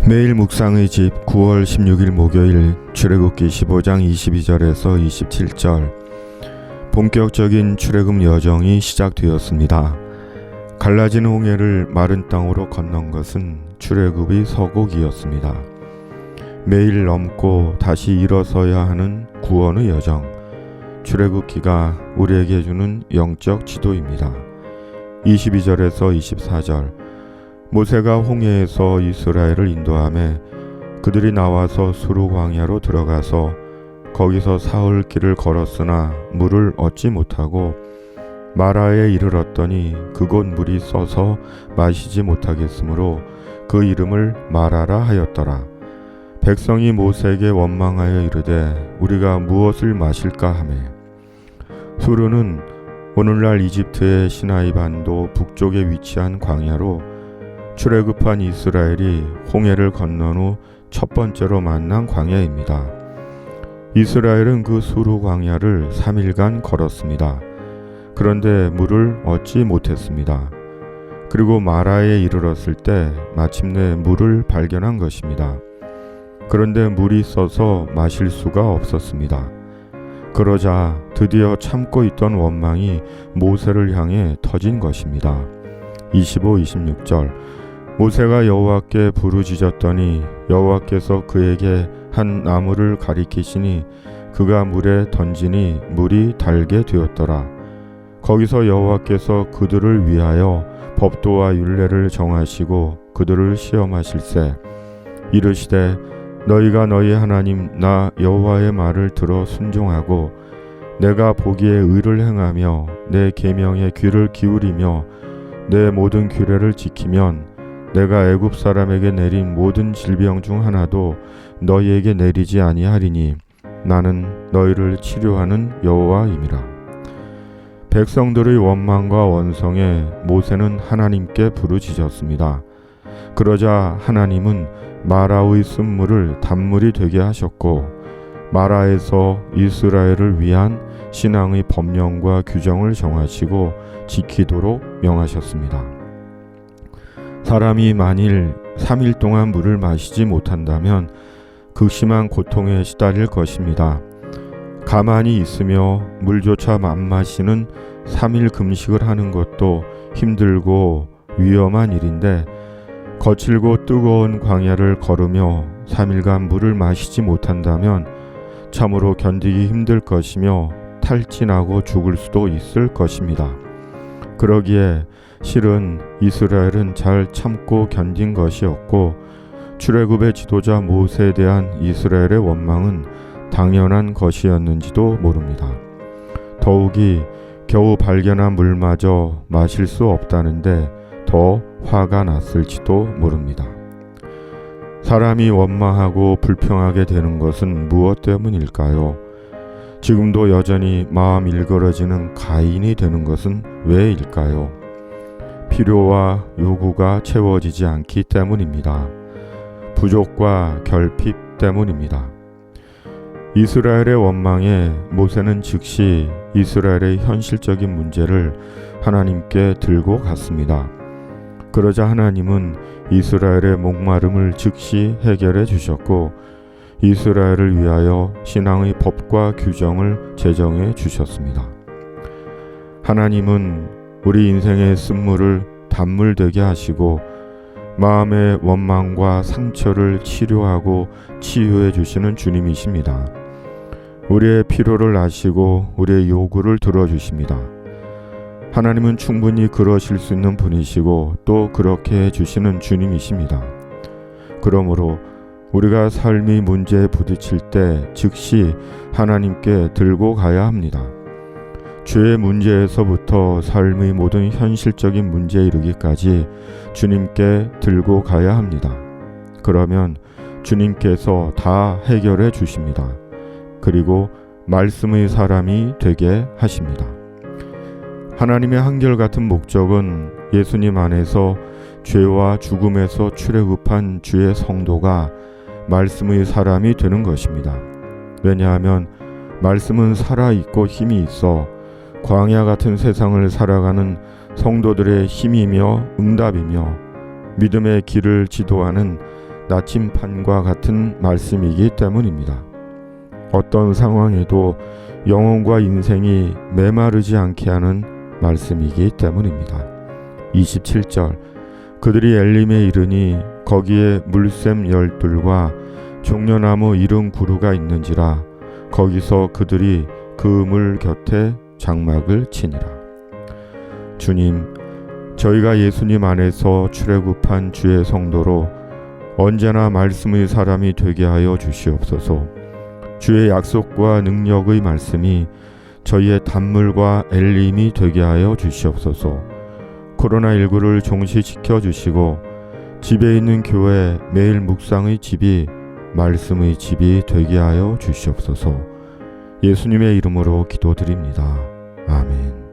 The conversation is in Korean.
매일 묵상의 집 9월 16일 목요일 출애굽기 15장 22절에서 27절. 본격적인 출애굽 여정이 시작되었습니다. 갈라진 홍해를 마른 땅으로 건넌 것은 출애굽의 서곡이었습니다. 매일 넘고 다시 일어서야 하는 구원의 여정, 출애굽기가 우리에게 주는 영적 지도입니다. 22절에서 24절. 모세가 홍해에서 이스라엘을 인도하며 그들이 나와서 수르 광야로 들어가서 거기서 사흘 길을 걸었으나 물을 얻지 못하고 마라에 이르렀더니 그곳 물이 써서 마시지 못하겠으므로 그 이름을 마라라 하였더라. 백성이 모세에게 원망하여 이르되 우리가 무엇을 마실까 하매 수르는 오늘날 이집트의 시나이 반도 북쪽에 위치한 광야로 출애굽한 이스라엘이 홍해를 건넌 후 첫 번째로 만난 광야입니다. 이스라엘은 그 수르 광야를 3일간 걸었습니다. 그런데 물을 얻지 못했습니다. 그리고 마라에 이르렀을 때 마침내 물을 발견한 것입니다. 그런데 물이 써서 마실 수가 없었습니다. 그러자 드디어 참고 있던 원망이 모세를 향해 터진 것입니다. 25, 26절. 모세가 여호와께 부르짖었더니 여호와께서 그에게 한 나무를 가리키시니 그가 물에 던지니 물이 달게 되었더라. 거기서 여호와께서 그들을 위하여 법도와 율례를 정하시고 그들을 시험하실세 이르시되 너희가 너희 하나님 나 여호와의 말을 들어 순종하고 내가 보기에 의를 행하며 내 계명에 귀를 기울이며 내 모든 규례를 지키면 내가 애굽 사람에게 내린 모든 질병 중 하나도 너희에게 내리지 아니하리니 나는 너희를 치료하는 여호와임이라. 백성들의 원망과 원성에 모세는 하나님께 부르짖었습니다. 그러자 하나님은 마라의 쓴물을 단물이 되게 하셨고 마라에서 이스라엘을 위한 신앙의 법령과 규정을 정하시고 지키도록 명하셨습니다. 사람이 만일 3일 동안 물을 마시지 못한다면 극심한 고통에 시달릴 것입니다. 가만히 있으며 물조차 안 마시는 3일 금식을 하는 것도 힘들고 위험한 일인데 거칠고 뜨거운 광야를 걸으며 3일간 물을 마시지 못한다면 참으로 견디기 힘들 것이며 탈진하고 죽을 수도 있을 것입니다. 그러기에 실은 이스라엘은 잘 참고 견딘 것이었고 출애굽의 지도자 모세에 대한 이스라엘의 원망은 당연한 것이었는지도 모릅니다. 더욱이 겨우 발견한 물마저 마실 수 없다는데 더 화가 났을지도 모릅니다. 사람이 원망하고 불평하게 되는 것은 무엇 때문일까요? 지금도 여전히 마음 일그러지는 가인이 되는 것은 왜일까요? 필요와 요구가 채워지지 않기 때문입니다. 부족과 결핍 때문입니다. 이스라엘의 원망에 모세는 즉시 이스라엘의 현실적인 문제를 하나님께 들고 갔습니다. 그러자 하나님은 이스라엘의 목마름을 즉시 해결해 주셨고 이스라엘을 위하여 신앙의 법과 규정을 제정해 주셨습니다. 하나님은 우리 인생의 쓴물을 단물 되게 하시고 마음의 원망과 상처를 치료하고 치유해 주시는 주님이십니다. 우리의 필요를 아시고 우리의 요구를 들어주십니다. 하나님은 충분히 그러실 수 있는 분이시고 또 그렇게 해주시는 주님이십니다. 그러므로 우리가 삶의 문제에 부딪힐 때 즉시 하나님께 들고 가야 합니다. 죄의 문제에서부터 삶의 모든 현실적인 문제에 이르기까지 주님께 들고 가야 합니다. 그러면 주님께서 다 해결해 주십니다. 그리고 말씀의 사람이 되게 하십니다. 하나님의 한결같은 목적은 예수님 안에서 죄와 죽음에서 출애굽한 주의 성도가 말씀의 사람이 되는 것입니다. 왜냐하면 말씀은 살아있고 힘이 있어 광야 같은 세상을 살아가는 성도들의 힘이며 응답이며 믿음의 길을 지도하는 나침판과 같은 말씀이기 때문입니다. 어떤 상황에도 영혼과 인생이 메마르지 않게 하는 말씀이기 때문입니다. 27절 그들이 엘림에 이르니 거기에 물샘 12과 종려나무 70그루가 있는지라 거기서 그들이 그 물 곁에 장막을 치니라. 주님, 저희가 예수님 안에서 출애굽한 주의 성도로 언제나 말씀의 사람이 되게 하여 주시옵소서. 주의 약속과 능력의 말씀이 저희의 단물과 엘림이 되게 하여 주시옵소서. 코로나19를 종식시켜 주시고 집에 있는 교회 매일 묵상의 집이 말씀의 집이 되게 하여 주시옵소서. 예수님의 이름으로 기도드립니다. 아멘.